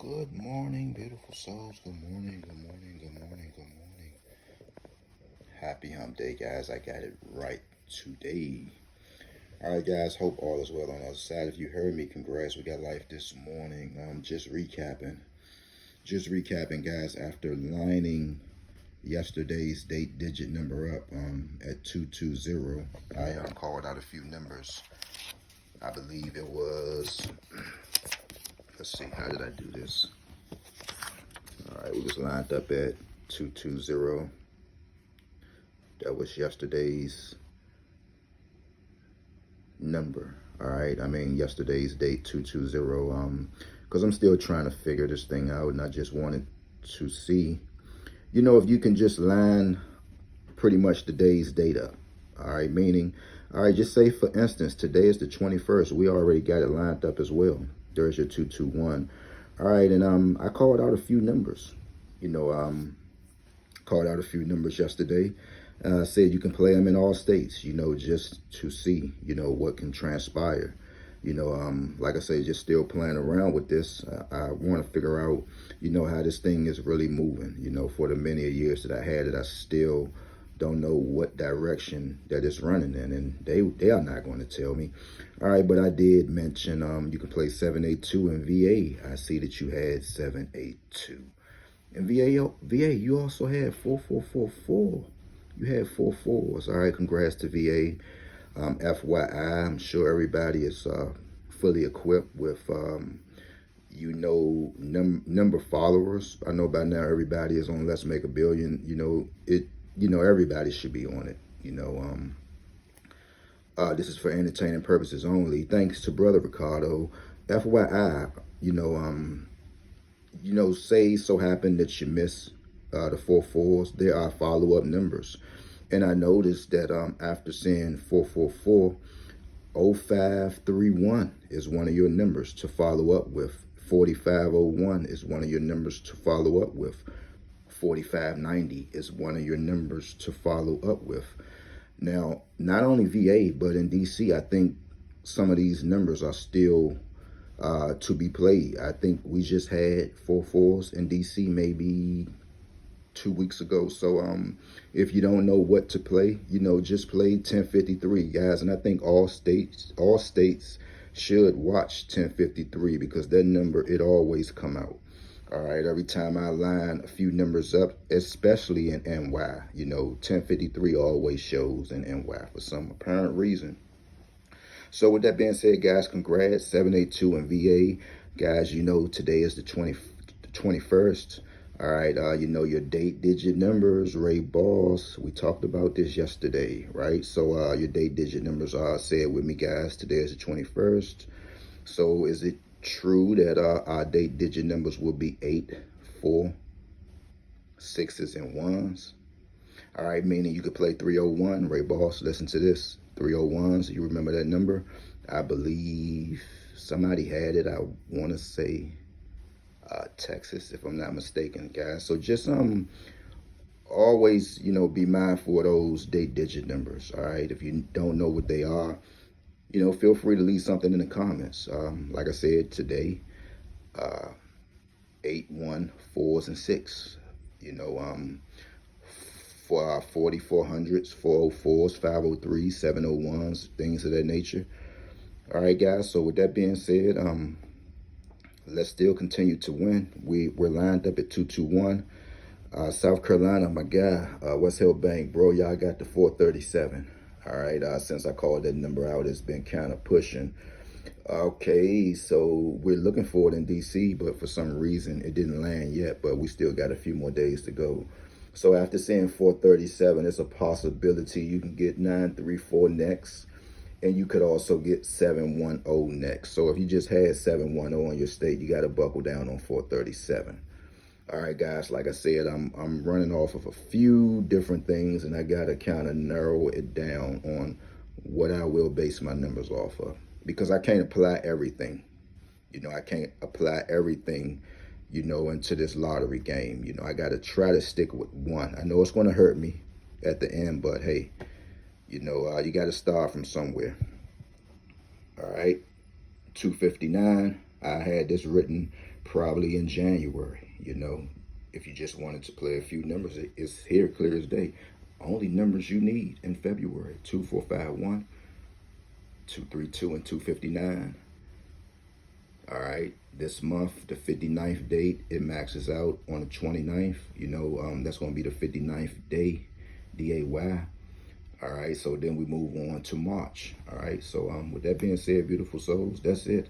Good morning, beautiful souls. Good morning, good morning, good morning, good morning. Happy hump day, guys. I got it right today. All right, guys. Hope all is well on the other side. If you heard me, congrats. We got life this morning. Just recapping. Guys. After lining yesterday's date digit number up at 220, I called out a few numbers. I believe it was, let's see, how did I do this? All right, we was lined up at 220. That was yesterday's number. All right, I mean yesterday's date 220. Because I'm still trying to figure this thing out, and I just wanted to see, if you can just line pretty much the day's date up. All right, meaning, all right, just say for instance, today is the 21st. We already got it lined up as well. There's your 221. All right, and I called out a few numbers. Called out a few numbers yesterday. Said you can play them in all states, just to see, what can transpire. Like I say, just still playing around with this. I want to figure out, how this thing is really moving. For the many years that I had it, I still don't know what direction that it's running in, and they are not going to tell me. All right, but I did mention you can play 782 in VA. I see that you had 782. And VA, you also had 4444. You had 4 4s. All right, congrats to VA. FYI, I'm sure everybody is fully equipped with, number followers. I know by now everybody is on Let's Make a Billion. Everybody should be on it. This is for entertaining purposes only. Thanks to Brother Ricardo. FYI, say so happen that you miss the 4 4s, there are follow-up numbers. And I noticed that after seeing 444, 0531 is one of your numbers to follow up with. 4501 is one of your numbers to follow up with. 4590 is one of your numbers to follow up with. Now, not only VA, but in DC, I think some of these numbers are still to be played. I think we just had 4 4s in DC maybe 2 weeks ago. So if you don't know what to play, just play 1053, guys. And I think all states should watch 1053 because that number, it always come out. All right, every time I line a few numbers up, especially in NY, 1053 always shows in NY for some apparent reason. So with that being said, guys, congrats, 782 in VA. Guys, today is the 21st. All right, your date digit numbers, Ray Boss. We talked about this yesterday, right? So your date digit numbers are, say it with me, guys. Today is the 21st. So is it true that our date digit numbers will be 8, 4, 6s, and 1s? All right, meaning you could play 301. Ray Boss, listen to this. 301s, you remember that number? I believe somebody had it. I want to say Texas, if I'm not mistaken, guys. So just always, be mindful of those date digit numbers. All right, if you don't know what they are, feel free to leave something in the comments. Like I said today, 8, 1, 4s, and 6. For our 4400s, 404s, 503s, 701s, things of that nature. All right, guys. So with that being said, let's still continue to win. We're lined up at 221. South Carolina, my guy, West Hill Bank, bro, y'all got the 437. All right, since I called that number out, it's been kind of pushing. Okay, so we're looking for it in DC, but for some reason it didn't land yet, but we still got a few more days to go. So after seeing 437, it's a possibility you can get 934 next, and you could also get 710 next. So if you just had 710 in your state, you got to buckle down on 437. All right, guys, like I said, I'm running off of a few different things, and I got to kind of narrow it down on what I will base my numbers off of, because I can't apply everything. I can't apply everything, into this lottery game. I got to try to stick with one. I know it's going to hurt me at the end, but hey, you got to start from somewhere. All right, 259, I had this written probably in January, you know. If you just wanted to play a few numbers, it's here clear as day. Only numbers you need in February: 2451, 232, and 259. All right, this month, the 59th date, it maxes out on the 29th. You know, that's going to be the 59th day, D-A-Y. All right, so then we move on to March. All right, so with that being said, beautiful souls, that's it.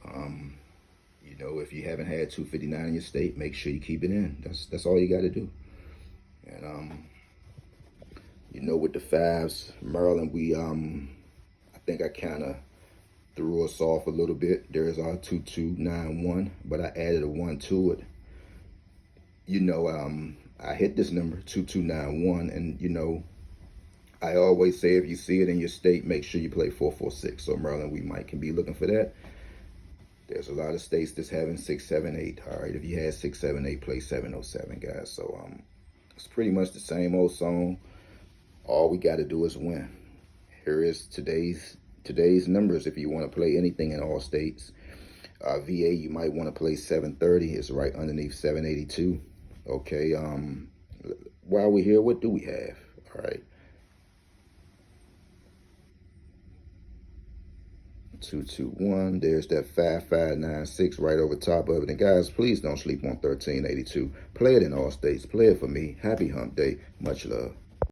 You know, if you haven't had 259 in your state, make sure you keep it in. That's all you got to do. And you know, with the fives, Maryland, we I think I kind of threw us off a little bit. There is our 2291, but I added a 1 to it. You know, I hit this number 2291, and you know, I always say if you see it in your state, make sure you play 446. So Maryland, we can be looking for that. There's a lot of states that's having 678. All right, if you had 678, play 707, guys. So it's pretty much the same old song. All we got to do is win. Here is today's numbers. If you want to play anything in all states, VA, you might want to play 730. It's right underneath 782. Okay. While we're here, what do we have? All right. 221. There's that 5596 right over top of it. And guys, please don't sleep on 1382. Play it in all states. Play it for me. Happy hump day. Much love.